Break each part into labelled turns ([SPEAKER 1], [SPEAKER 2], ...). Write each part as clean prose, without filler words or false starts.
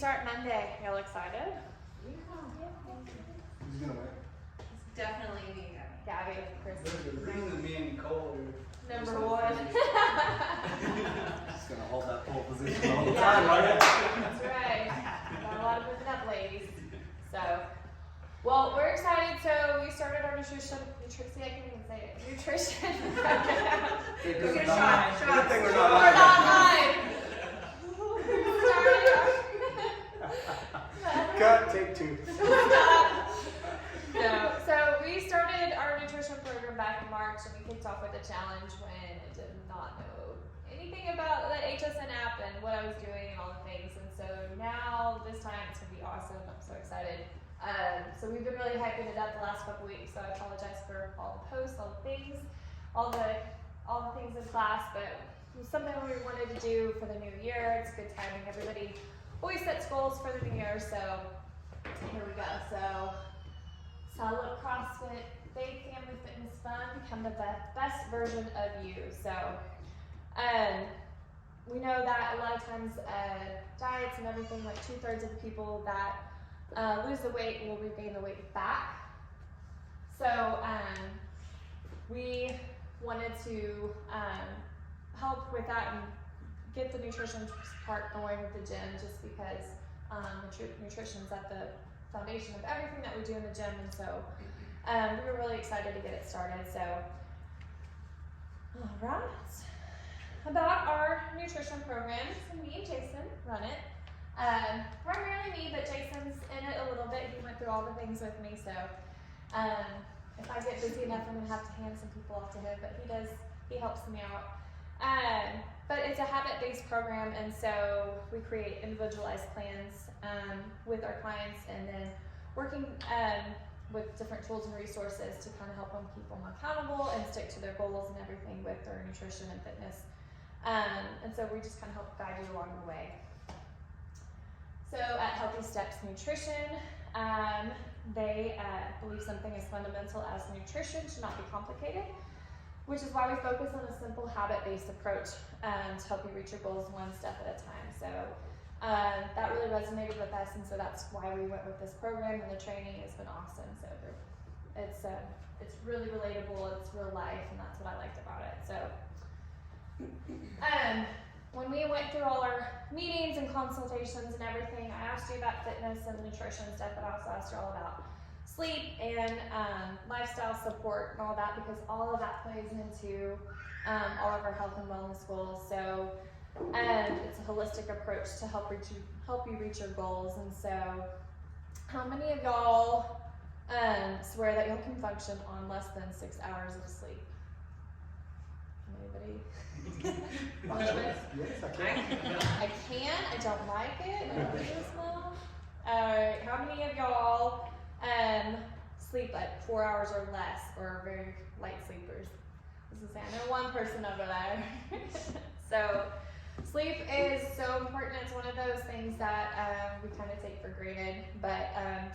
[SPEAKER 1] start Monday. Y'all excited?
[SPEAKER 2] Who's gonna win?
[SPEAKER 3] Definitely me.
[SPEAKER 1] Gabby, Chris.
[SPEAKER 4] There's a reason me and Nicole are
[SPEAKER 1] Number one.
[SPEAKER 2] Just gonna hold that pole position all the
[SPEAKER 1] Yeah.
[SPEAKER 2] time, right?
[SPEAKER 1] That's right. Got a lot of moving up, ladies. So, well, we're excited. So we started our nutrition. See, I can't even say it. Nutrition.
[SPEAKER 4] We're
[SPEAKER 1] gonna
[SPEAKER 4] shot.
[SPEAKER 2] Good thing we're
[SPEAKER 1] We're
[SPEAKER 2] not
[SPEAKER 1] not
[SPEAKER 2] live.
[SPEAKER 1] live.
[SPEAKER 2] Cut, take two.
[SPEAKER 1] No, so we started our nutrition program back in March, and we kicked off with a challenge when I did not know anything about the HSN app and what I was doing and all the things. And so now this time it's gonna be awesome. I'm so excited. So we've been really hyping it up the last couple weeks. So I apologize for all the posts, all the things, all the things in class, but it was something we wanted to do for the new year. It's good timing. Everybody always sets goals for the new year, so here we go. So Solid CrossFit, big family fitness fun, become the best version of you. So we know that a lot of times diets and everything, like 2/3 of the people that lose the weight will regain the weight back. So we wanted to help with that and get the nutrition part going with the gym, just because nutrition's at the foundation of everything that we do in the gym, and so we were really excited to get it started. So, all right, about our nutrition program, so me and Jason run it. Primarily me, but Jason's in it a little bit. He went through all the things with me, so if I get busy enough, I'm gonna have to hand some people off to him, but he helps me out. But it's a habit-based program, and so we create individualized plans with our clients, and then working with different tools and resources to kind of help them keep them accountable and stick to their goals and everything with their nutrition and fitness. And so we just kind of help guide you along the way. So at Healthy Steps Nutrition, they believe something as fundamental as nutrition should not be complicated, which is why we focus on a simple habit-based approach to help you reach your goals one step at a time. So that really resonated with us, and so that's why we went with this program, and the training has been awesome. So it's really relatable, it's real life, and that's what I liked about it. So when we went through all our meetings and consultations and everything, I asked you about fitness and nutrition stuff, but I also asked you all about sleep and lifestyle support and all that, because all of that plays into all of our health and wellness goals. So it's a holistic approach to help you reach your goals. And so how many of y'all swear that y'all can function on less than 6 hours of sleep? Anybody?
[SPEAKER 2] Yes, I can.
[SPEAKER 1] I can. I don't like it. I don't do this well. Alright, how many of y'all sleep like 4 hours or less, or are very light sleepers? I was gonna say, I know one person over there. So sleep is so important. It's one of those things that we kind of take for granted, but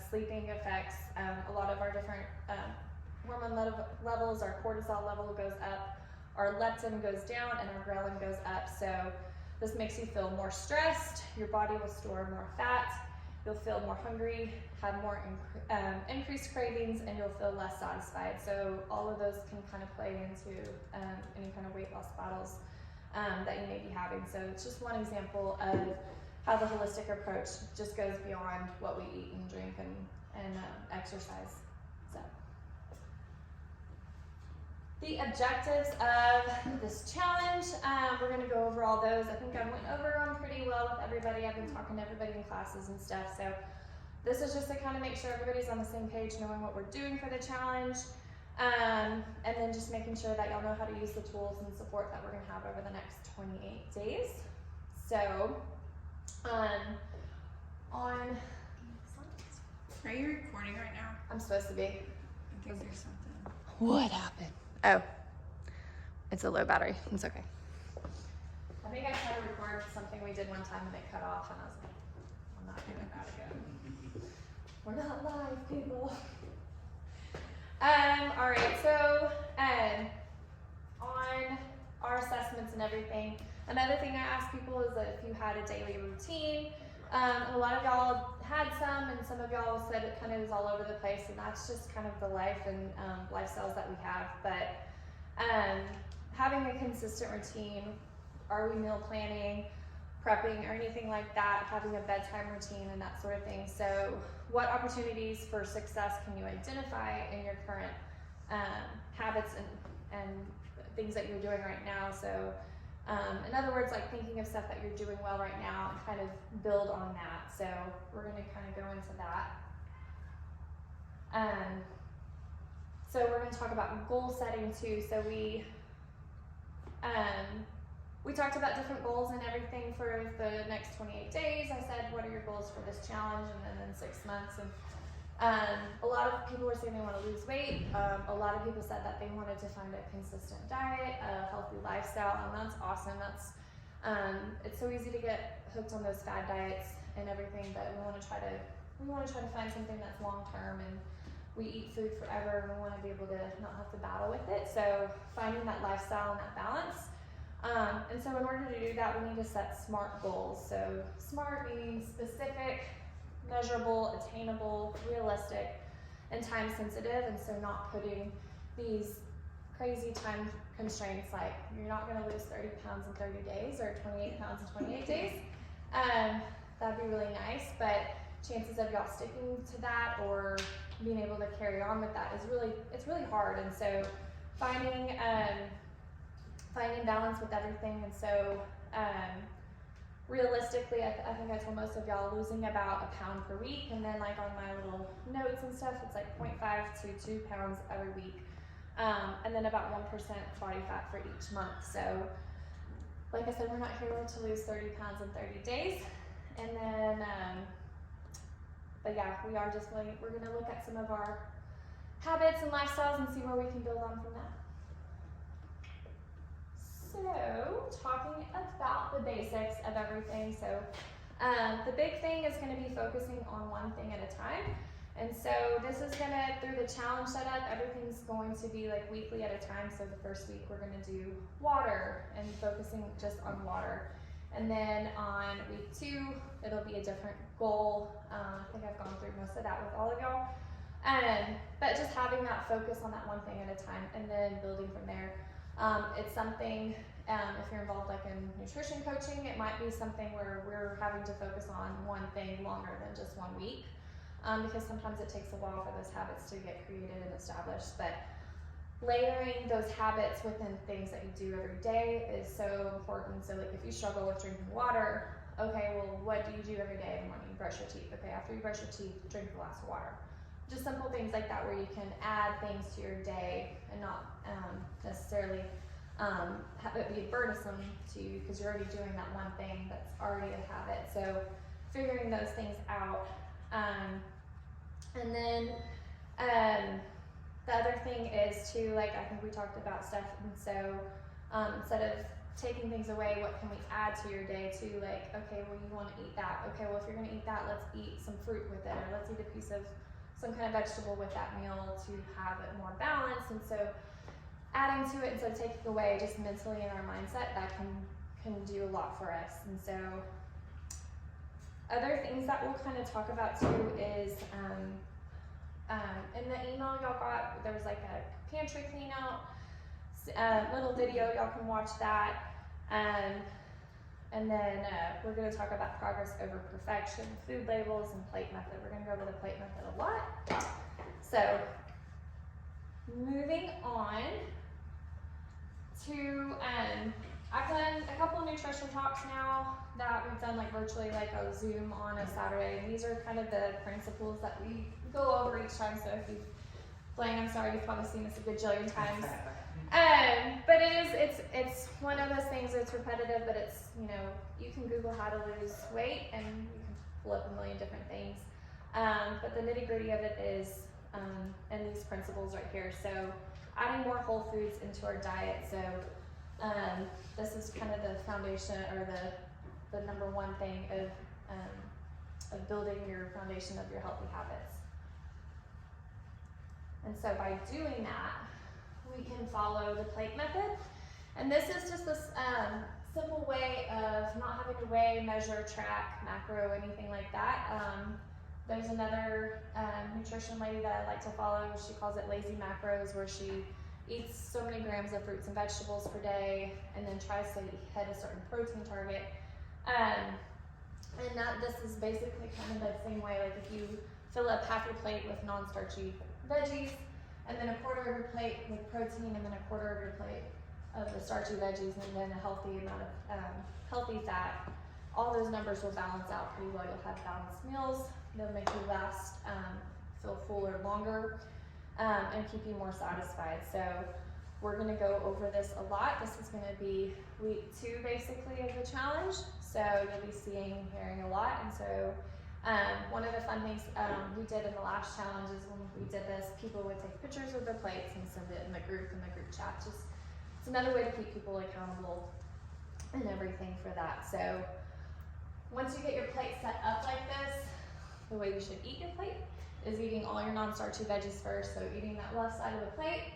[SPEAKER 1] sleeping affects a lot of our different hormone levels. Our cortisol level goes up, our leptin goes down, and our ghrelin goes up. So this makes you feel more stressed. Your body will store more fat. You'll feel more hungry, have more increased cravings, and you'll feel less satisfied. So all of those can kind of play into any kind of weight loss battles that you may be having. So it's just one example of how the holistic approach just goes beyond what we eat and drink and exercise. So the objectives of this challenge, we're going to go over all those. I think I went over them pretty well with everybody. I've been talking to everybody in classes and stuff. So this is just to kind of make sure everybody's on the same page, knowing what we're doing for the challenge. And then just making sure that y'all know how to use the tools and support that we're going to have over the next 28 days. So,
[SPEAKER 3] Are you recording right now?
[SPEAKER 1] I'm supposed to be.
[SPEAKER 3] I think there's something.
[SPEAKER 1] What happened? Oh, it's a low battery. It's okay. I think I tried to record something we did one time and it cut off, and I was like, I'm not doing that again. We're not live, people. All right, so on our assessments and everything, another thing I ask people is that if you had a daily routine, A lot of y'all had some, and some of y'all said it kind of is all over the place, and that's just kind of the life and lifestyles that we have. But having a consistent routine, are we meal planning, prepping, or anything like that, having a bedtime routine and that sort of thing. So what opportunities for success can you identify in your current habits and things that you're doing right now? So in other words, like thinking of stuff that you're doing well right now and kind of build on that. So we're going to kind of go into that. So we're going to talk about goal setting too. So we talked about different goals and everything for the next 28 days. I said, what are your goals for this challenge? And then 6 months. And a lot of people were saying they want to lose weight. A lot of people said that they wanted to find a consistent diet, a healthy lifestyle, and that's awesome. That's it's so easy to get hooked on those fad diets and everything, but we want to try to find something that's long term, and we eat food forever, and we want to be able to not have to battle with it. So finding that lifestyle and that balance. And so in order to do that, we need to set SMART goals. So SMART meaning specific, measurable, attainable, realistic, and time sensitive. And so not putting these crazy time constraints like you're not going to lose 30 pounds in 30 days or 28 pounds in 28 days. That'd be really nice, but chances of y'all sticking to that or being able to carry on with that is really hard. And so finding balance with everything. And so realistically, I think I told most of y'all losing about 1 pound per week, and then like on my little notes and stuff, it's like 0.5 to 2 pounds every week, and then about 1% body fat for each month. So like I said, we're not here to lose 30 pounds in 30 days. And then but yeah, we're gonna look at some of our habits and lifestyles and see where we can build on from that. So, talking about the basics of everything. So, the big thing is going to be focusing on one thing at a time. And so, this is going to, through the challenge setup, everything's going to be like weekly at a time. So, the first week we're going to do water and focusing just on water. And then on week 2, it'll be a different goal. I think I've gone through most of that with all of y'all. But just having that focus on that one thing at a time and then building from there. It's something, if you're involved like in nutrition coaching, it might be something where we're having to focus on one thing longer than just 1 week, because sometimes it takes a while for those habits to get created and established. But layering those habits within things that you do every day is so important. So like if you struggle with drinking water, okay, well, what do you do every day in the morning? You brush your teeth. Okay, after you brush your teeth, drink a glass of water. Just simple things like that where you can add things to your day and not necessarily have it be burdensome to you because you're already doing that one thing that's already a habit. So figuring those things out. And then the other thing is to, like, I think we talked about stuff, and so instead of taking things away, what can we add to your day to, like, okay, well, you want to eat that. Okay, well, if you're going to eat that, let's eat some fruit with it, or let's eat a piece of some kind of vegetable with that meal to have it more balanced. And so adding to it instead of taking away, just mentally in our mindset, that can do a lot for us. And so other things that we'll kind of talk about too is in the email y'all got, there was like a pantry clean out little video, y'all can watch that. And then we're going to talk about progress over perfection, food labels, and plate method. We're going to go over the plate method a lot. So moving on to, I've done a couple of nutrition talks now that we've done like virtually, like a Zoom on a Saturday. And these are kind of the principles that we go over each time. So if you've Blaine, I'm sorry, you've probably seen this a gajillion times. But it's one of those things that's repetitive, but it's, you know, you can Google how to lose weight and you can pull up a million different things. But the nitty gritty of it is, and these principles right here. So adding more whole foods into our diet. So this is kind of the foundation, or the number one thing of building your foundation of your healthy habits. And so by doing that, we can follow the plate method. And this is just this simple way of not having to weigh, measure, track, macro, anything like that. There's another nutrition lady that I like to follow. She calls it lazy macros, where she eats so many grams of fruits and vegetables per day and then tries to hit a certain protein target. And this is basically kind of the same way. Like if you fill up half your plate with non-starchy veggies, and then a quarter of your plate with protein, and then a quarter of your plate of the starchy veggies, and then a healthy amount of healthy fat, all those numbers will balance out pretty well. You'll have balanced meals. They'll make you last, feel fuller longer, and keep you more satisfied. So we're gonna go over this a lot. This is gonna be week 2 basically of the challenge. So you'll be seeing and hearing a lot. And so one of the fun things we did in the last challenge is when we did this, people would take pictures of their plates and send it in the group chat. Just it's another way to keep people accountable and everything for that. So once you get your plate set up like this, the way you should eat your plate is eating all your non-starchy veggies first. So eating that left side of the plate,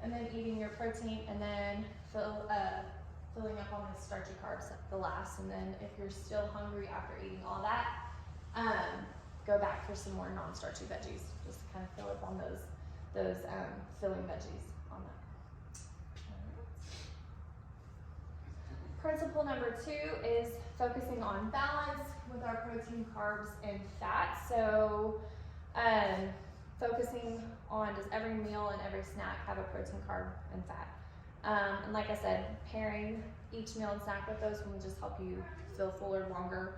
[SPEAKER 1] and then eating your protein, and then filling up on the starchy carbs at the last. And then if you're still hungry after eating all that, go back for some more non-starchy veggies. Just kind of fill up on those filling veggies on that. Principle number 2 is focusing on balance with our protein, carbs, and fat. So focusing on, does every meal and every snack have a protein, carb, and fat? And like I said, pairing each meal and snack with those will just help you feel fuller longer.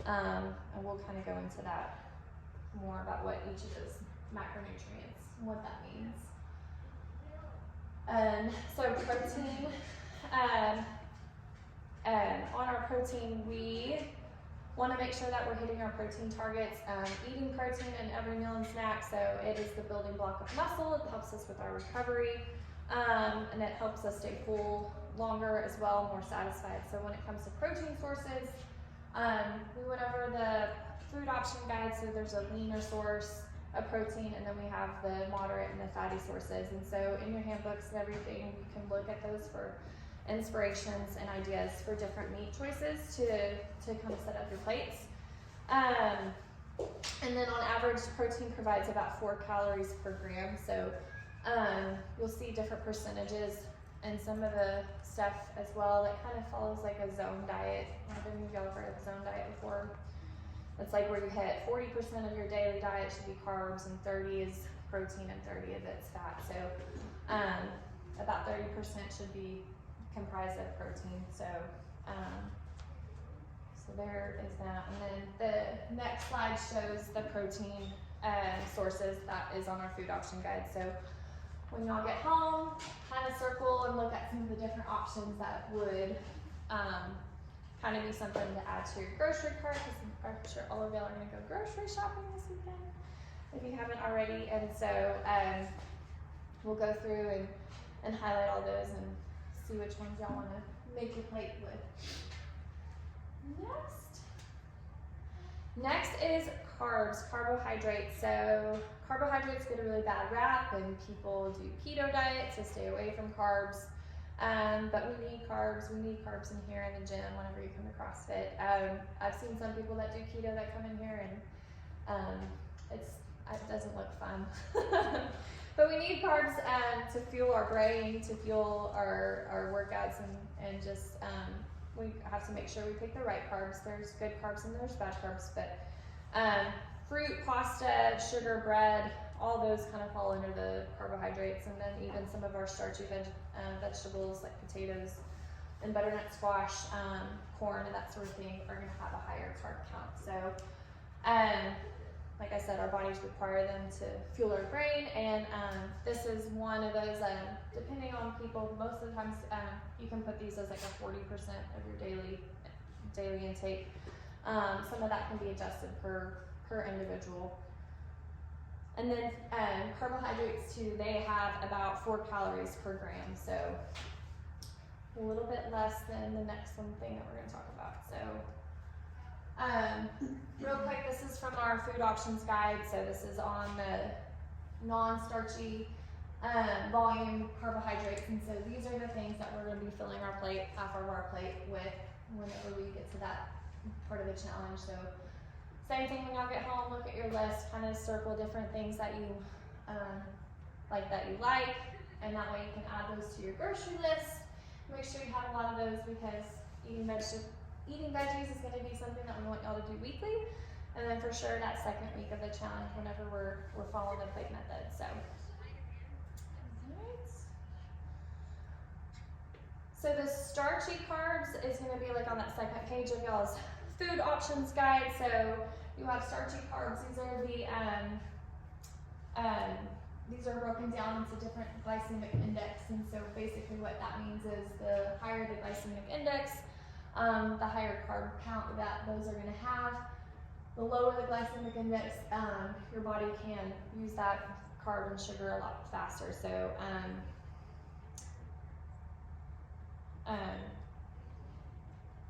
[SPEAKER 1] And we'll kind of go into that more about what each of those macronutrients and what that means. So protein, on our protein, we want to make sure that we're hitting our protein targets, eating protein in every meal and snack. So it is the building block of muscle. It helps us with our recovery, and it helps us stay full longer as well, more satisfied. So when it comes to protein sources, we went over the food option guide. So there's a leaner source of protein, and then we have the moderate and the fatty sources. And so in your handbooks and everything, you can look at those for inspirations and ideas for different meat choices to kind of set up your plates. And then on average, protein provides about 4 calories per gram. So you'll see different percentages and some of the stuff as well that kind of follows like a zone diet. Have any of y'all heard of a zone diet before? It's like where you hit 40% of your daily diet should be carbs, and 30 is protein, and 30 of it's fat. So about 30% should be comprised of protein. So so there is that. And then the next slide shows the protein sources that is on our food option guide. So when y'all get home, kind of circle and look at some of the different options that would kind of be something to add to your grocery cart, because I'm sure all of y'all are going to go grocery shopping this weekend if you haven't already. And so we'll go through and highlight all those and see which ones y'all want to make your plate with. Next is carbs, carbohydrates. So carbohydrates get a really bad rap, and people do keto diets to stay away from carbs. But we need carbs. We need carbs in here in the gym whenever you come to CrossFit. I've seen some people that do keto that come in here, and it doesn't look fun. But we need carbs to fuel our brain, to fuel our workouts, and just we have to make sure we pick the right carbs. There's good carbs and there's bad carbs, but fruit, pasta, sugar, bread, all those kind of fall under the carbohydrates. And then even some of our starchy vegetables like potatoes and butternut squash, corn, and that sort of thing are going to have a higher carb count. So like I said, our bodies require them to fuel our brain, and this is one of those, depending on people, most of the times you can put these as like a 40% of your daily intake. Some of that can be adjusted per individual. And then carbohydrates too, they have about 4 calories per gram, so a little bit less than the next one thing that we're going to talk about. So real quick, this is from our food options guide. So this is on the non-starchy volume carbohydrates, and so these are the things that we're going to be filling our plate, half of our plate, with whenever we get to that part of the challenge. So same thing when y'all get home, look at your list, kind of circle different things that you like, and that way you can add those to your grocery list. Make sure you have a lot of those, because eating veggies is going to be something that we want y'all to do weekly, and then for sure that second week of the challenge whenever we're following the plate method. So, alright. So the starchy carbs is going to be like on that second page of y'all's food options guide. So you have starchy carbs. These are broken down into different glycemic index, and so basically what that means is the higher the glycemic index, the higher carb count that those are going to have. The lower the glycemic index, your body can use that carb and sugar a lot faster. So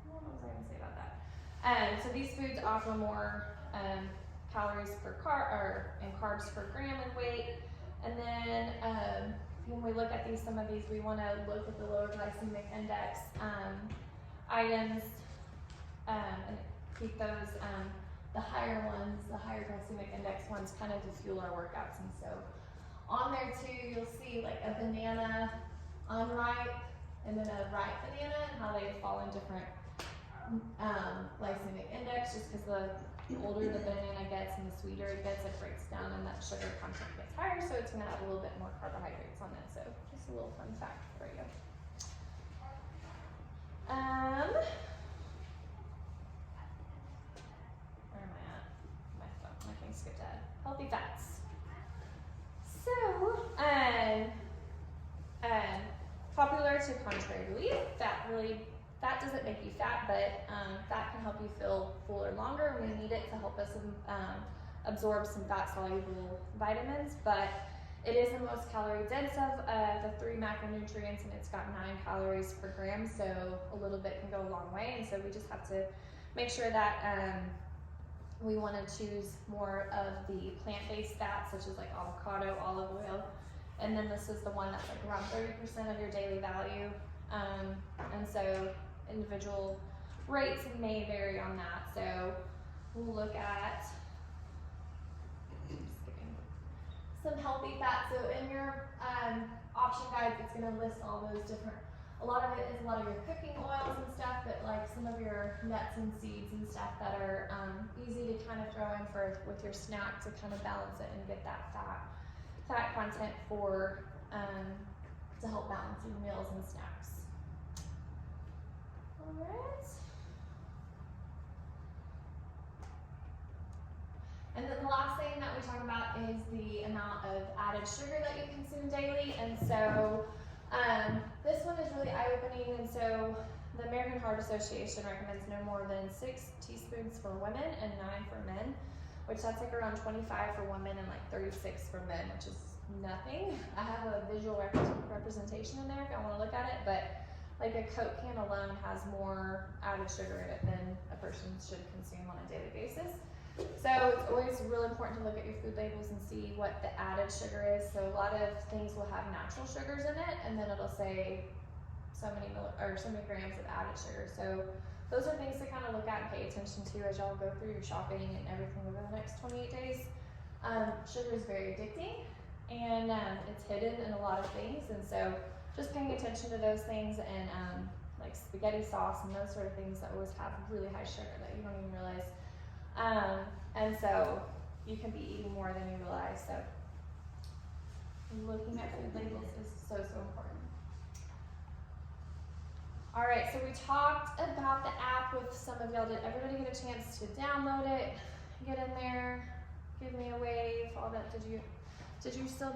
[SPEAKER 1] what was I going to say about that? So these foods offer more calories per and carbs per gram in weight. And then when we look at some of these, we want to look at the lower glycemic index items and keep those, the higher ones, the higher glycemic index ones, kind of to fuel our workouts. And so on there too, you'll see like a banana unripe and then a ripe banana, and how they fall in different glycemic index, just because the older the banana gets and the sweeter it gets, it breaks down and that sugar content gets higher, so it's going to have a little bit more carbohydrates on it. So just a little fun fact for you. Where am I at? My thing skipped ahead. Healthy fats. So, popular to contrary belief, fat doesn't make you fat, but fat can help you feel fuller longer. We need it to help us absorb some fat-soluble vitamins, but it is the most calorie dense of the 3 macronutrients, and it's got 9 calories per gram, so a little bit can go a long way. And so we just have to make sure that we want to choose more of the plant-based fats, such as like avocado, olive oil, and then this is the one that's like around 30% of your daily value. And so individual rates may vary on that. So we'll look at some healthy fats. So in your option guides, it's going to list all those different, a lot of it is a lot of your cooking oils and stuff, but like some of your nuts and seeds and stuff that are easy to kind of throw in with your snack to kind of balance it and get that fat content for to help balance your meals and snacks. Alright. And then the last thing that we talk about is the amount of added sugar that you consume daily. And so this one is really eye-opening. And so the American Heart Association recommends no more than 6 teaspoons for women and 9 for men, which that's like around 25 for women and like 36 for men, which is nothing. I have a visual representation in there if y'all want to look at it, but like a Coke can alone has more added sugar in it than a person should consume on a daily basis. So it's always really important to look at your food labels and see what the added sugar is. So a lot of things will have natural sugars in it, and then it'll say so many grams of added sugar. So those are things to kind of look at and pay attention to as y'all go through your shopping and everything over the next 28 days. Sugar is very addicting, and it's hidden in a lot of things, and so just paying attention to those things, and like spaghetti sauce and those sort of things that always have really high sugar that you don't even realize. And so you can be eating more than you realize. So looking at food labels is so important. All right, so we talked about the app with some of y'all. Did everybody get a chance to download it, get in there, give me a wave, all that? Did you still?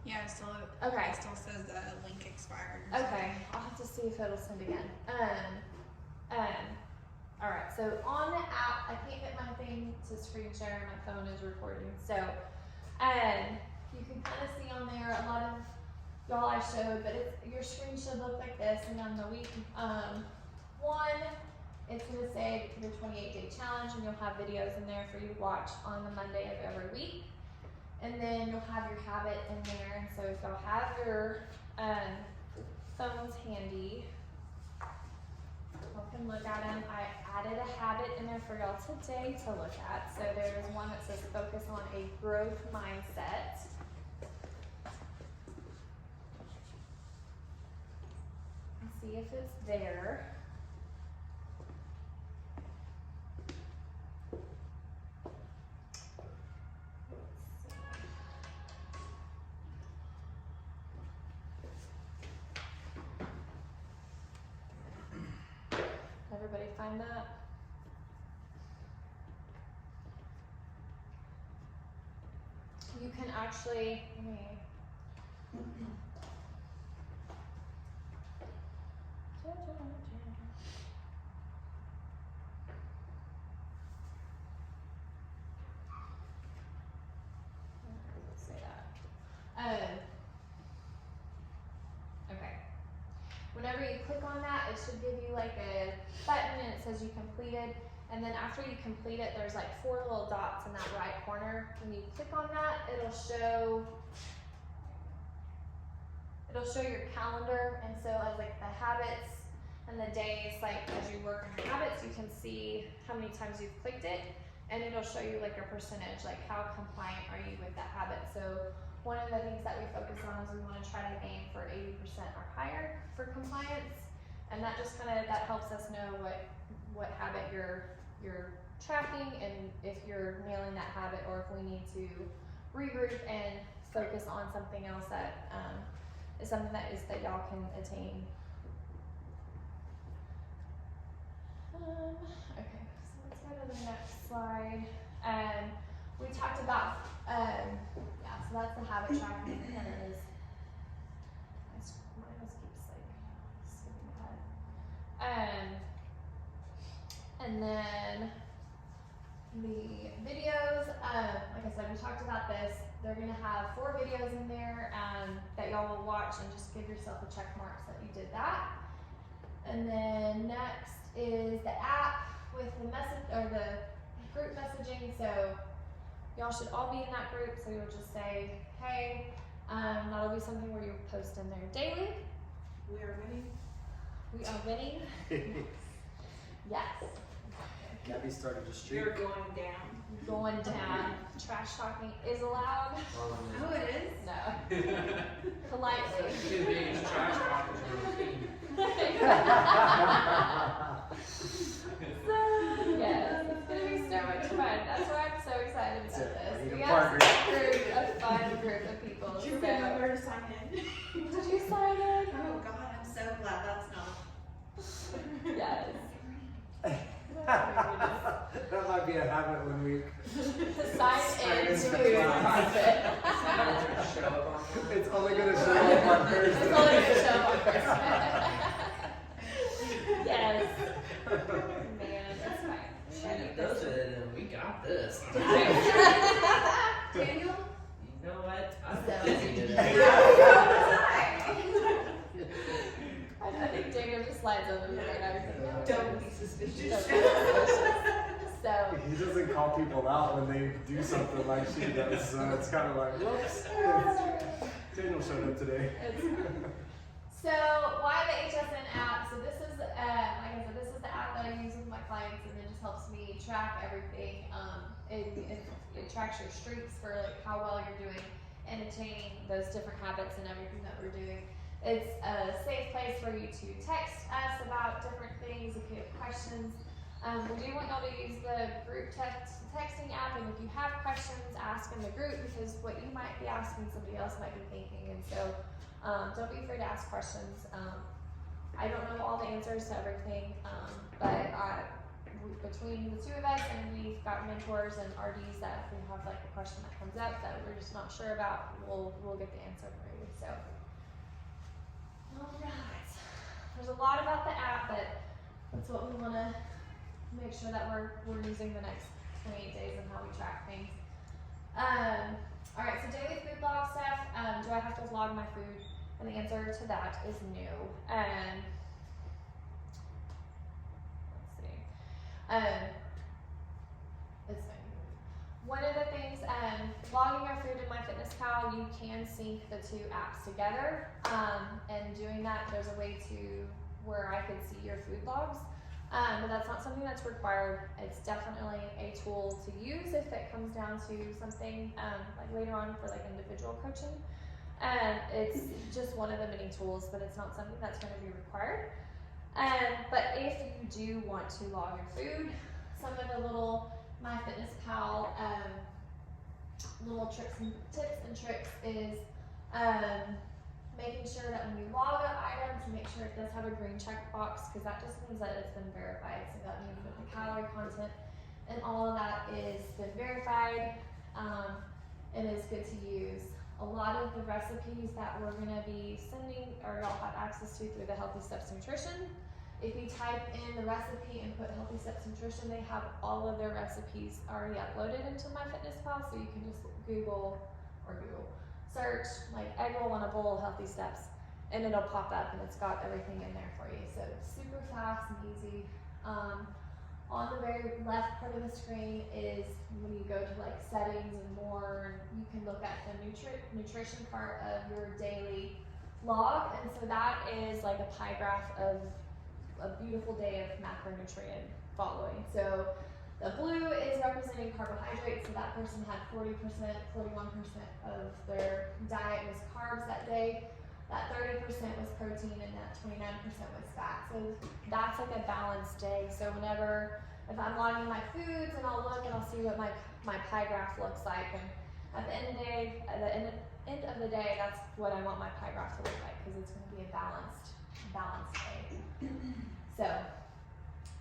[SPEAKER 3] Yeah, it still,
[SPEAKER 1] okay.
[SPEAKER 3] It still says the link expired.
[SPEAKER 1] Okay, I'll have to see if it'll send again. All right, so on the app, I can't get my thing to screen share, my phone is recording. So, you can kind of see on there a lot of y'all I showed, but your screen should look like this. And on the week 1, it's going to say your 28-day challenge, and you'll have videos in there for you to watch on the Monday of every week. And then you'll have your habit in there. And so if y'all have your phones handy, y'all can look at them. I added a habit in there for y'all today to look at. So there's one that says focus on a growth mindset. And see if it's there. Everybody find that? You can actually, let me. Let's say that. Okay. Whenever you click on that, it should give you like a button and it says you completed. And then after you complete it, there's like 4 little dots in that right corner. When you click on that, it'll show your calendar. And so as like the habits and the days, like as you work on your habits, you can see how many times you've clicked it. And it'll show you like a percentage, like how compliant are you with that habit. So one of the things that we focus on is we want to try to aim for 80% or higher for compliance. And that just that helps us know what habit you're tracking and if you're nailing that habit or if we need to regroup and focus on something else that is something that y'all can attain. Okay, so let's go to the next slide. We talked about yeah, so that's the habit tracking. There it is. Mine just keeps like skipping ahead. And then the videos, like I said, we talked about this. They're gonna have 4 videos in there that y'all will watch and just give yourself a check mark that you did that. And then next is the app with the message or the group messaging. So y'all should all be in that group. So you'll just say, hey, that'll be something where you'll post in there daily.
[SPEAKER 3] We are winning.
[SPEAKER 1] We are winning. Yes.
[SPEAKER 2] Gabby started a streak.
[SPEAKER 3] You're going down.
[SPEAKER 1] Going down. Trash talking is allowed.
[SPEAKER 3] Oh, it is?
[SPEAKER 1] No. Politely.
[SPEAKER 4] His biggest trash talkers are routine.
[SPEAKER 1] So, yes, it's gonna be so much fun. That's why I'm so excited about this. We
[SPEAKER 2] a
[SPEAKER 1] got a fun group of people.
[SPEAKER 3] Did you
[SPEAKER 1] So,
[SPEAKER 3] remember to sign in?
[SPEAKER 1] did you sign in?
[SPEAKER 3] Oh God, I'm so glad that's not.
[SPEAKER 1] Yes.
[SPEAKER 2] That might be a habit when we.
[SPEAKER 1] Sign in
[SPEAKER 2] into
[SPEAKER 1] to
[SPEAKER 2] the class.
[SPEAKER 1] CrossFit.
[SPEAKER 2] It's only gonna show up on
[SPEAKER 1] It's
[SPEAKER 2] Thursday.
[SPEAKER 1] only gonna show up on Thursday. Yes. Man, that's fine.
[SPEAKER 5] She does it, and we got this.
[SPEAKER 3] Daniel?
[SPEAKER 5] You know what? I'm
[SPEAKER 1] So-
[SPEAKER 5] busy today.
[SPEAKER 1] I think Daniel just slides over here and everything.
[SPEAKER 3] Don't be suspicious.
[SPEAKER 1] Don't be suspicious. So,
[SPEAKER 2] He doesn't call people out when they do something like she does, so it's kind of like, whoops. Daniel showed up today.
[SPEAKER 1] so why the HSN app? So this is, like I said, this is the app that I use with my clients, and it just helps me track everything. It tracks your streaks for like how well you're doing and attaining those different habits and everything that we're doing. It's a safe place for you to text us about different things if you have questions. We do want y'all to use the group texting app, and if you have questions, ask in the group, because what you might be asking, somebody else might be thinking, and so don't be afraid to ask questions. I don't know all the answers to everything, but between the 2 of us, and we've got mentors and RDs that if we have like a question that comes up that we're just not sure about, we'll get the answer for you. So, all right. There's a lot about the app, but that's what we want to make sure that we're using the next 28 days and how we track things. All right, so daily food log stuff. Do I have to log my food? And the answer to that is no. Let's see. It's fine. One of the things, logging our food in my MyFitnessPal, you can sync the two apps together. And doing that, there's a way to where I could see your food logs. But that's not something that's required. It's definitely a tool to use if it comes down to something like later on for like individual coaching. It's just one of the many tools, but it's not something that's going to be required. But if you do want to log your food, some of the little MyFitnessPal little tips and tricks is making sure that when you log an item, to make sure it does have a green check box, because that just means that it's been verified. So that means that the calorie content and all of that is been verified and is good to use. A lot of the recipes that we're going to be sending, or y'all have access to through the Healthy Steps Nutrition. If you type in the recipe and put Healthy Steps Nutrition, they have all of their recipes already uploaded into MyFitnessPal, so you can just search like egg roll in a bowl, Healthy Steps, and it'll pop up and it's got everything in there for you. So it's super fast and easy. On the very left part of the screen is when you go to like settings and more, you can look at the nutrition part of your daily log. And so that is like a pie graph of a beautiful day of macronutrient following. So the blue is representing carbohydrates. So that person had 40%, 41% of their diet was carbs that day. That 30% was protein and that 29% was fat. So that's like a balanced day. So whenever, if I'm logging my foods and I'll look and I'll see what my pie graph looks like. And at the end of the day, that's what I want my pie graph to look like, because it's going to be a balanced day. So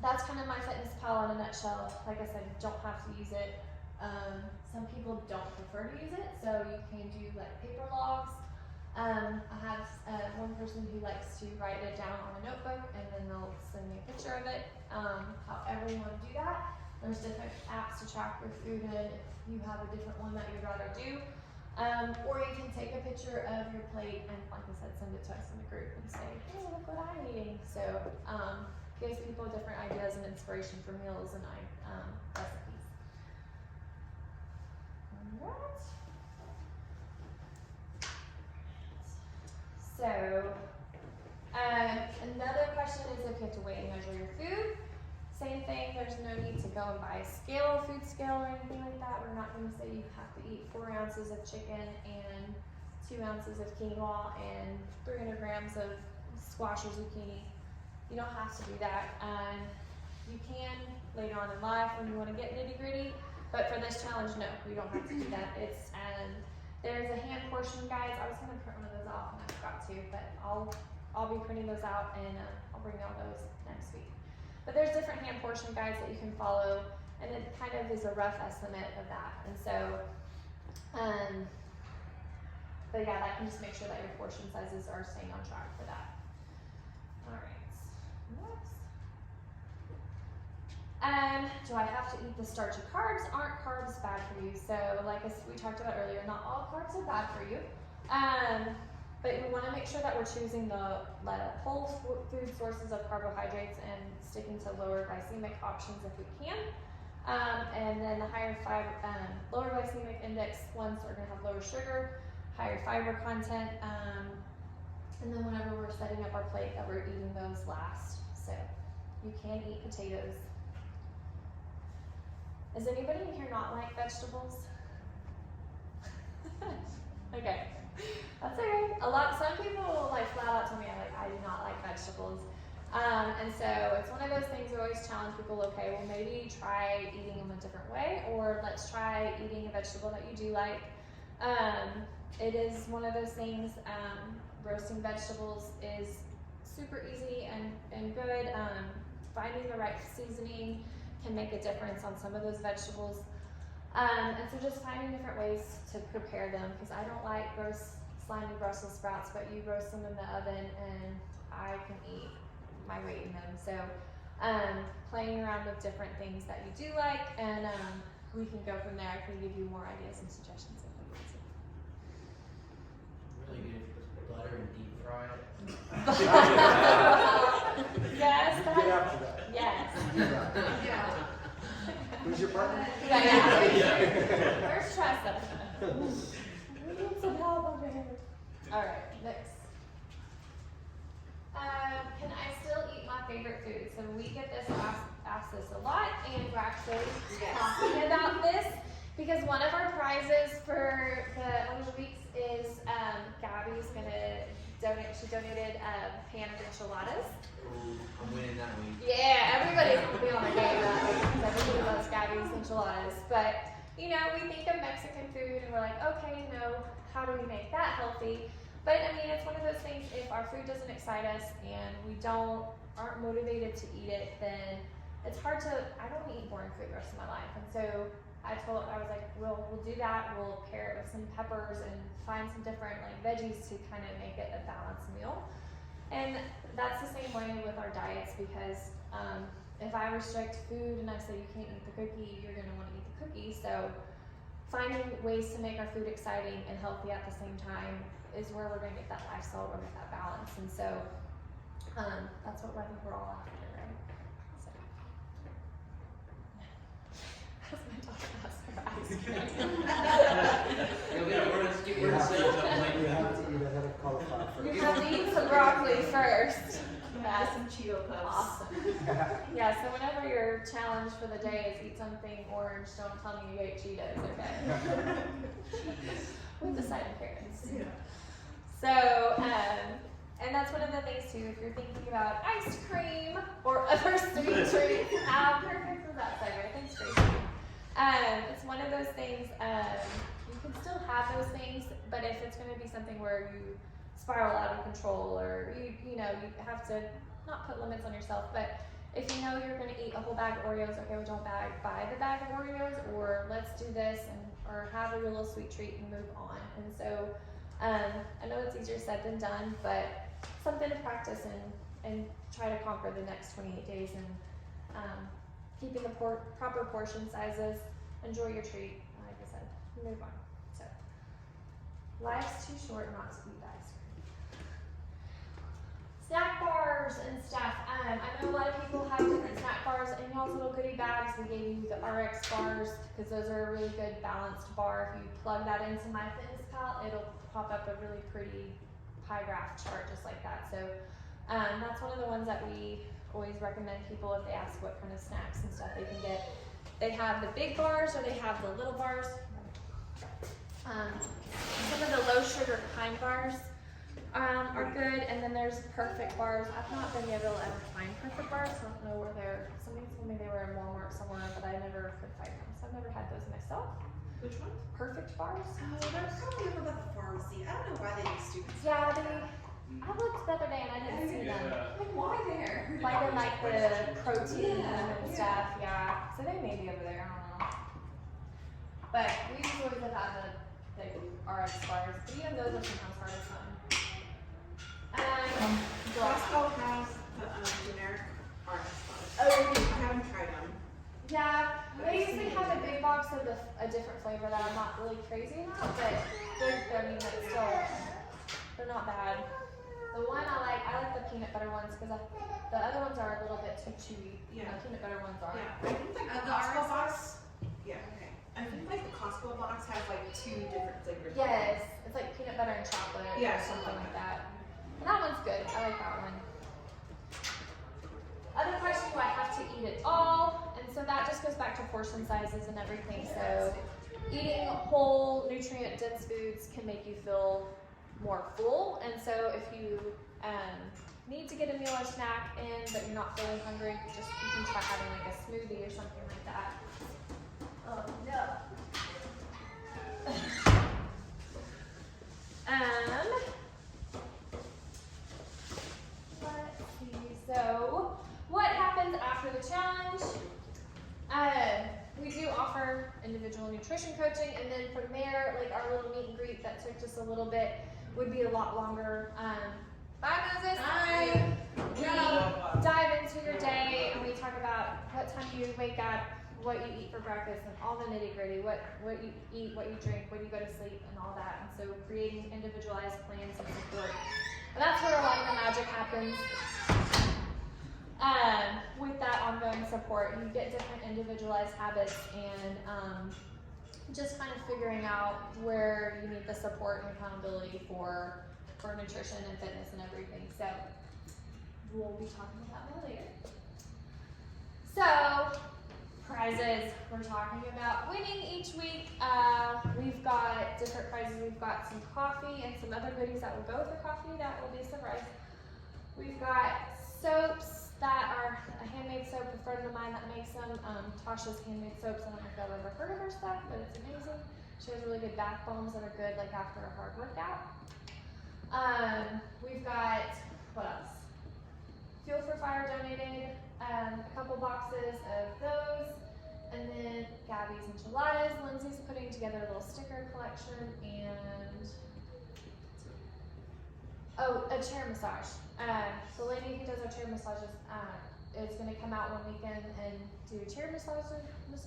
[SPEAKER 1] that's kind of MyFitnessPal in a nutshell. Like I said, you don't have to use it. Some people don't prefer to use it, so you can do like paper logs. I have one person who likes to write it down on a notebook and then they'll send me a picture of it. However you want to do that. There's different apps to track your food in if you have a different one that you'd rather do. Or you can take a picture of your plate and, like I said, send it to us in the group and say, hey, look what I'm eating. So gives people different ideas and inspiration for meals and recipes. Alright. So, another question is if you have to weigh and measure your food. Same thing, there's no need to go and buy a scale, food scale or anything like that. We're not going to say you have to eat 4 ounces of chicken and 2 ounces of quinoa and 300 grams of squash or zucchini. You don't have to do that. You can later on in life when you want to get nitty gritty, but for this challenge, no, we don't have to do that. It's there's a hand portion guides. I was going to print one of those off and I forgot to, but I'll be printing those out and I'll bring y'all those next week. But there's different hand portion guides that you can follow, and it kind of is a rough estimate of that. And so, but yeah, that can just make sure that your portion sizes are staying on track for that. All right, next. Do I have to eat the starchy carbs? Aren't carbs bad for you? So like we talked about earlier, not all carbs are bad for you. But we want to make sure that we're choosing the whole food sources of carbohydrates and sticking to lower glycemic options if we can. And then the lower glycemic index ones are going to have lower sugar, higher fiber content. And then whenever we're setting up our plate, that we're eating those last. So you can eat potatoes. Does anybody in here not like vegetables? Okay, that's okay. Some people will like flat out tell me I do not like vegetables. And so it's one of those things we always challenge people, okay, well maybe try eating them a different way, or let's try eating a vegetable that you do like. It is one of those things, roasting vegetables is super easy and good. Finding the right seasoning can make a difference on some of those vegetables. And so just finding different ways to prepare them, because I don't like slimy Brussels sprouts, but you roast them in the oven and I can eat my weight in them. So playing around with different things that you do like, and we can go from there. I can give you more ideas and suggestions if you want to.
[SPEAKER 5] Really good if you put butter and deep fry it.
[SPEAKER 1] Yes.
[SPEAKER 2] You get after that.
[SPEAKER 1] Yes.
[SPEAKER 3] Yeah.
[SPEAKER 2] Who's your partner?
[SPEAKER 1] Yeah. First try something. Alright, next. Can I still eat my favorite food? So we get this asked this a lot, and we're actually talking about this because one of our prizes for one of the weeks is Gabby's gonna donate. She donated a pan of enchiladas.
[SPEAKER 5] Ooh, I'm winning that week.
[SPEAKER 1] Yeah, everybody's gonna be on their game that week because everybody loves Gabby's enchiladas. But you know, we think of Mexican food and we're like, okay, how do we make that healthy? But I mean, it's one of those things, if our food doesn't excite us and we aren't motivated to eat it, then it's hard to, I don't want to eat boring food the rest of my life. And so I was like, we'll do that. We'll pair it with some peppers and find some different like veggies to kind of make it a balanced meal. And that's the same way with our diets because if I restrict food and I say you can't eat the cookie, you're going to want to eat the cookie. So finding ways to make our food exciting and healthy at the same time is where we're going to get that lifestyle, we're going to get that balance. And so that's what I think we're all after, right? So. That's my talk class for ice cream.
[SPEAKER 2] You have to eat ahead of cauliflower
[SPEAKER 1] You
[SPEAKER 2] first.
[SPEAKER 1] have to eat some broccoli first.
[SPEAKER 3] Have some Cheeto puffs.
[SPEAKER 1] Awesome. Yeah, so whenever your challenge for the day is eat something orange, don't tell me you ate Cheetos, okay? With the side of carrots.
[SPEAKER 3] Yeah.
[SPEAKER 1] So, and that's one of the things too, if you're thinking about ice cream or other sweet treats, how perfect was that segue? Thanks, Tracy. It's one of those things, you can still have those things, but if it's going to be something where you spiral out of control or you have to not put limits on yourself, but if you know you're going to eat a whole bag of Oreos, okay, well don't buy the bag of Oreos, or let's do this or have a little sweet treat and move on. And so I know it's easier said than done, but something to practice and try to conquer the next 28 days and keeping the proper portion sizes, enjoy your treat, like I said, move on. So, life's too short not to eat ice cream. Snack bars and stuff. I know a lot of people have different snack bars in y'all's little goodie bags. We gave you the RX bars because those are a really good balanced bar. If you plug that into MyFitnessPal, it'll pop up a really pretty pie graph chart just like that. So that's one of the ones that we always recommend people if they ask what kind of snacks and stuff they can get. They have the big bars or they have the little bars. Some of the low sugar kind bars are good, and then there's perfect bars. I've not been able to ever find perfect bars, so I don't know where they're. Somebody told me they were in Walmart somewhere, but I never could find them, so I've never had those myself.
[SPEAKER 3] Which one?
[SPEAKER 1] Perfect bars.
[SPEAKER 3] Oh, they're probably over by the pharmacy. I don't know why they do stupid stuff.
[SPEAKER 1] Yeah,
[SPEAKER 3] like that.
[SPEAKER 1] I looked the other day and I didn't see them.
[SPEAKER 3] Like, why there?
[SPEAKER 1] Like in like the protein and stuff, yeah. So they may be over there, I don't know. But we just always have had the RX bars, but even those are sometimes hard to find.
[SPEAKER 3] Costco has the generic RX bars.
[SPEAKER 1] Oh,
[SPEAKER 3] I haven't tried them.
[SPEAKER 1] yeah, they usually have a big box of a different flavor that I'm not really crazy about, but they're not bad. The one I like the peanut butter ones because the other ones are a little bit too chewy.
[SPEAKER 3] Yeah.
[SPEAKER 1] The peanut butter ones are.
[SPEAKER 3] Yeah, I think like the
[SPEAKER 6] The
[SPEAKER 3] Costco
[SPEAKER 6] RX
[SPEAKER 3] box. Yeah, okay. I think like the Costco box has like 2 different flavors.
[SPEAKER 1] Yes, it's like peanut butter and chocolate
[SPEAKER 3] Yeah,
[SPEAKER 1] or something like that. And that one's good. I like that one. Other question, do I have to eat it all? And so that just goes back to portion sizes and everything. So eating whole nutrient-dense foods can make you feel more full. And so if you need to get a meal or snack in, but you're not feeling hungry, you can try having like a smoothie or something like that. Oh no. Let's see. So, what happens after the challenge? We do offer individual nutrition coaching, and then from there, like our little meet and greet that took just a little bit would be a lot longer. Bye, Moses.
[SPEAKER 3] Bye.
[SPEAKER 1] We dive into your day, and we talk about what time you wake up, what you eat for breakfast, and all the nitty gritty, what you eat, what you drink, when you go to sleep, and all that. And so creating individualized plans and support. And that's where a lot of the magic happens. With that ongoing support, you get different individualized habits and just kind of figuring out where you need the support and accountability for for nutrition and fitness and everything. So we'll be talking about that more later. So prizes, we're talking about winning each week. We've got different prizes. We've got some coffee and some other goodies that will go with the coffee. That will be a surprise. We've got soaps that are a handmade soap. A friend of mine that makes them. Tasha's handmade soaps. I don't know if y'all ever heard of her stuff, but it's amazing. She has really good bath bombs that are good like after a hard workout. We've got, what else? Fuel for Fire donated a couple boxes of those. And then Gabby's enchiladas. Lindsay's putting together a little sticker collection, and a chair massage. The lady who does our chair massages is going to come out one weekend and do chair massages. I guess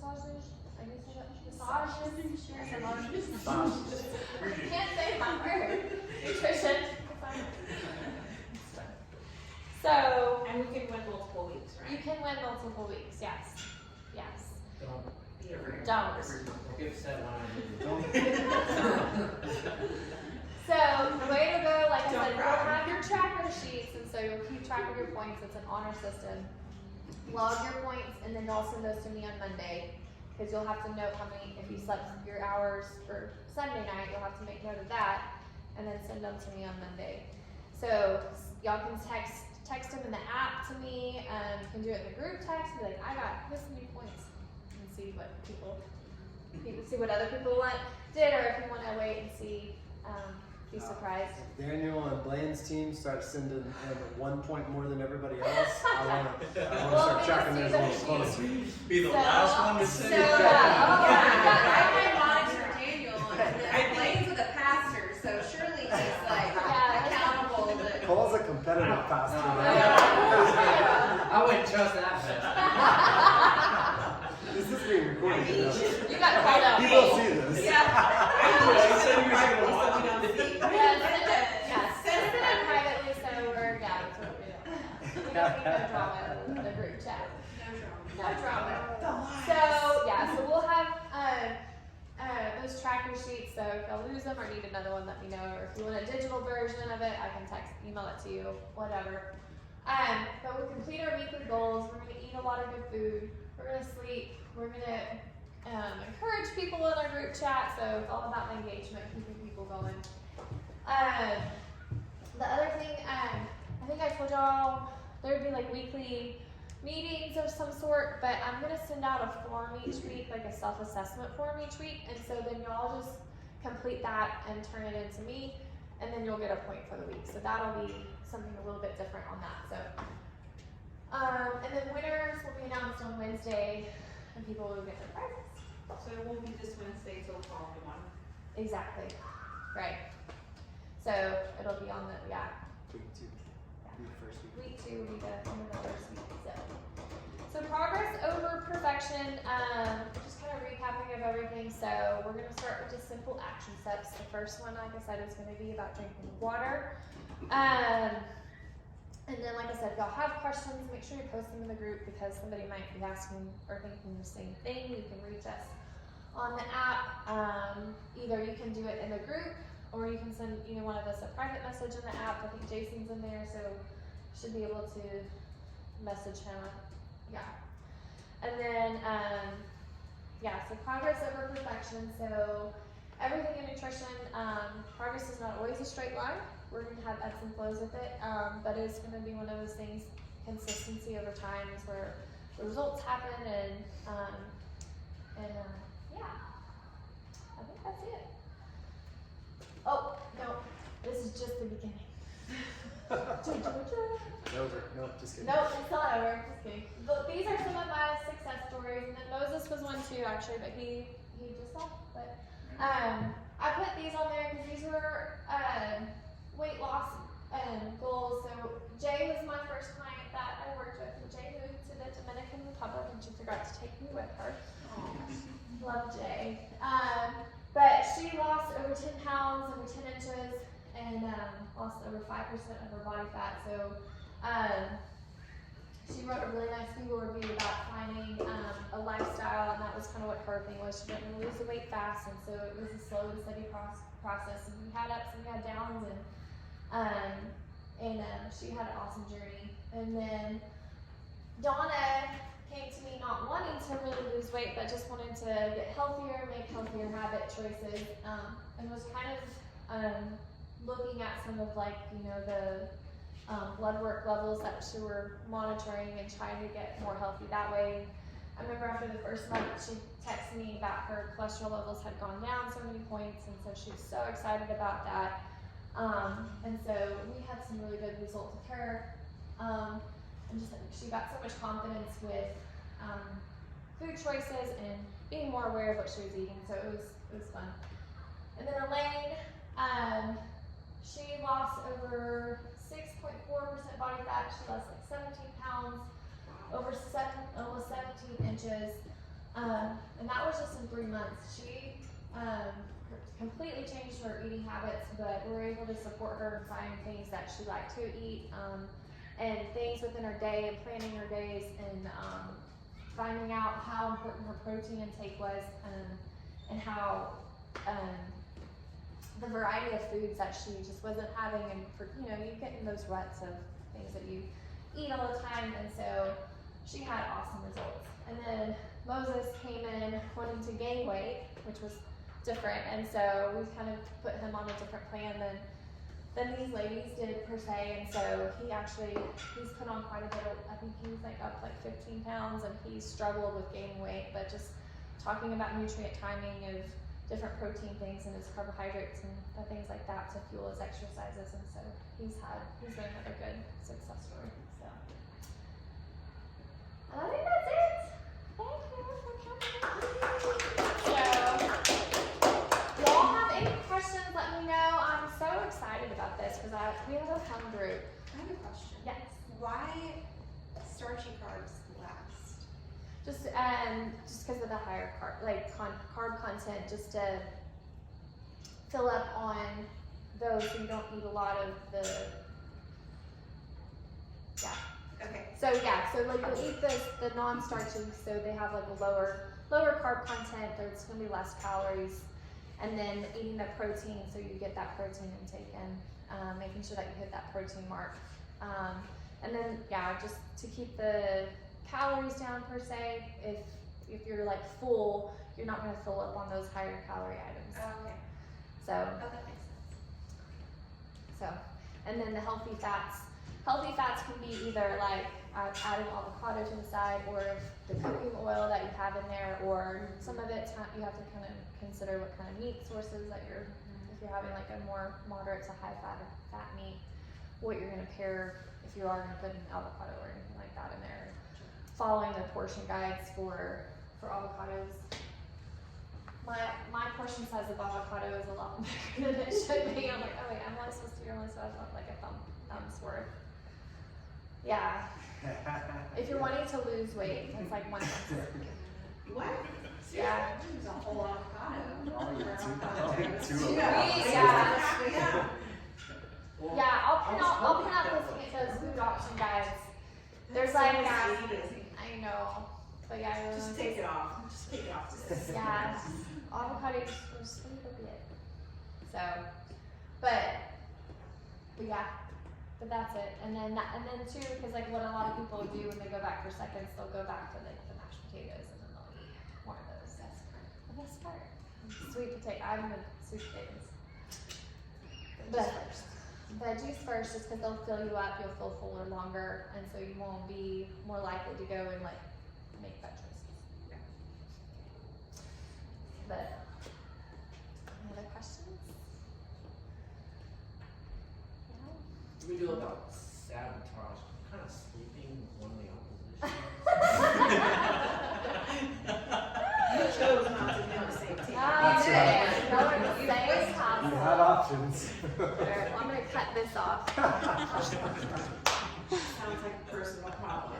[SPEAKER 1] massages. Can't say my word. Nutrition. So
[SPEAKER 3] And we can win multiple weeks, right?
[SPEAKER 1] you can win multiple weeks. Yes. Yes.
[SPEAKER 5] Don't.
[SPEAKER 1] Don't.
[SPEAKER 5] Give set one idea.
[SPEAKER 1] So the way to go, like I
[SPEAKER 3] Don't
[SPEAKER 1] said, you'll
[SPEAKER 3] brag.
[SPEAKER 1] have your tracker sheets, and so you'll keep track of your points. It's an honor system. Log your points, and then you'll send those to me on Monday, because you'll have to note how many, if you slept your hours for Sunday night, you'll have to make note of that, and then send them to me on Monday. So y'all can text them in the app to me. You can do it in the group text. Be like, I got this many points, and see what see what other people did, or if you want to wait and see. Be surprised.
[SPEAKER 2] Daniel and Blaine's team start sending in 1 point more than everybody else. I want to
[SPEAKER 1] Well,
[SPEAKER 2] start tracking theirs a little
[SPEAKER 1] see
[SPEAKER 2] closer.
[SPEAKER 4] Be the
[SPEAKER 1] So-
[SPEAKER 4] last one to
[SPEAKER 1] So,
[SPEAKER 4] say.
[SPEAKER 3] I might monitor Daniel, and then Blaine's with a pastor, so surely he's like accountable to.
[SPEAKER 2] Cole's a competitive pastor.
[SPEAKER 5] I wouldn't trust that.
[SPEAKER 2] This is being recorded. You know.
[SPEAKER 1] You got called out.
[SPEAKER 2] He will see this.
[SPEAKER 3] Yeah.
[SPEAKER 4] He said he was gonna watch
[SPEAKER 3] So we don't see.
[SPEAKER 1] Send it privately, so we're, that's what we do. We don't need no drama in the group chat. No drama. So we'll have, those tracker sheets, so if y'all lose them or need another one, let me know, or if you want a digital version of it, I can email it to you, whatever. But we'll complete our weekly goals. We're gonna eat a lot of good food. We're gonna sleep. We're gonna encourage people in our group chat, so it's all about engagement, keeping people going. The other thing, I think I told y'all there would be like weekly meetings of some sort, but I'm gonna send out a form each week, like a self-assessment form each week, and so then y'all just complete that and turn it in to me, and then you'll get a point for the week. So that'll be something a little bit different on that. So, and then winners will be announced on Wednesday, and people will get their prizes.
[SPEAKER 3] So it won't be this Wednesday till the following one.
[SPEAKER 1] Exactly. Right. So it'll be on the
[SPEAKER 2] Week 2. Week first week.
[SPEAKER 1] week 2 will be the end of the first week. So progress over perfection. Just kind of recapping of everything. So we're gonna start with just simple action steps. The first one, like I said, is gonna be about drinking water. And then, like I said, if y'all have questions, make sure you post them in the group, because somebody might be asking or thinking the same thing. You can reach us on the app. Either you can do it in the group, or you can send either one of us a private message in the app. I think Jason's in there, so you should be able to message him. Yeah. And then, so progress over perfection. So everything in nutrition, progress is not always a straight line. We're going to have ebbs and flows with it, but it's going to be one of those things. Consistency over time is where the results happen, and I think that's it. Oh no, this is just the beginning.
[SPEAKER 2] Over. Nope, just kidding.
[SPEAKER 1] Nope, it's not over. Just kidding. But these are some of my success stories, and then Moses was one too, actually, but he just left. But I put these on there because these were weight loss goals. So Jay was my first client that I worked with, and Jay moved to the Dominican Republic, and she forgot to take me with her. Love Jay. But she lost over 10 pounds, over 10 inches, and lost over 5% of her body fat. So she wrote a really nice Google review about finding a lifestyle, and that was kind of what her thing was. She didn't lose the weight fast, and so it was a slow and steady process. And we had ups and we had downs, and She had an awesome journey. And then Donna came to me not wanting to really lose weight, but just wanted to get healthier, make healthier habit choices, and was kind of looking at some of like, the blood work levels that she were monitoring and trying to get more healthy that way. I remember after the first month, she texted me about her cholesterol levels had gone down so many points, and so she was so excited about that. And so we had some really good results with her. And just she got so much confidence with food choices and being more aware of what she was eating. So it was fun. And then Elaine, she lost over 6.4% body fat. She lost like 17 pounds, almost 17 inches. And that was just in 3 months. She completely changed her eating habits, but we were able to support her and find things that she liked to eat, and things within her day, and planning her days, and finding out how important her protein intake was, and how the variety of foods that she just wasn't having, and you get in those ruts of things that you eat all the time, and so she had awesome results. And then Moses came in wanting to gain weight, which was different, and so we kind of put him on a different plan than these ladies did per se, and so he's put on quite a bit of, I think he's like up like 15 pounds, and he's struggled with gaining weight, but just talking about nutrient timing of different protein things and his carbohydrates and things like that to fuel his exercises, and so he's been another good success story. So I think that's it. Thank you for coming. So y'all have any questions, let me know. I'm so excited about this because we have a fun group.
[SPEAKER 3] I have a question.
[SPEAKER 1] Yes.
[SPEAKER 3] Why starchy carbs last?
[SPEAKER 1] Just because of the higher carb content, just to fill up on those so you don't eat a lot of the,
[SPEAKER 3] Okay.
[SPEAKER 1] So like you'll eat the non-starchy, so they have like a lower carb content, there's gonna be less calories, and then eating the protein so you get that protein intake in, making sure that you hit that protein mark. And then just to keep the calories down per se, if you're like full, you're not gonna fill up on those higher calorie items.
[SPEAKER 3] Okay.
[SPEAKER 1] So,
[SPEAKER 3] Oh, that makes sense.
[SPEAKER 1] and then the healthy fats can be either like adding avocado to the side, or the cooking oil that you have in there, or some of it you have to kind of consider what kind of meat sources that if you're having like a more moderate to high fat meat, what you're gonna pair, if you are gonna put an avocado or anything like that in there. Following the portion guides for avocados. My portion size of avocado is a lot bigger than it should be. I'm like, oh wait, I'm only supposed to have like a thumb's worth. Yeah. If you're wanting to lose weight, it's like 1 month.
[SPEAKER 3] What?
[SPEAKER 1] Yeah.
[SPEAKER 3] There's a whole avocado.
[SPEAKER 2] I'll eat two
[SPEAKER 1] Yeah.
[SPEAKER 5] Well,
[SPEAKER 1] Yeah, I'll print out those food option guides. There's like, I know, but yeah, I really
[SPEAKER 3] Just take it off. Just take it off.
[SPEAKER 1] Yeah, avocado is pretty good. So, but that's it. And then too, because like what a lot of people do when they go back for seconds, they'll go back to like the mashed potatoes, and then they'll eat more of those. That's the best part. Sweet potato. I'm the sweet potatoes. But veggies first, just because they'll fill you up, you'll feel fuller longer, and so you won't be more likely to go and like make bad choices.
[SPEAKER 3] Yeah.
[SPEAKER 1] But any other questions? No?
[SPEAKER 5] What do we do about sabotage? I'm kind of sleeping with one of the opposition.
[SPEAKER 3] You chose not to be on the same team.
[SPEAKER 2] That's right.
[SPEAKER 1] Y'all are the same house.
[SPEAKER 2] You had options.
[SPEAKER 1] Alright, well, I'm gonna cut this off.
[SPEAKER 3] Sounds like a personal problem.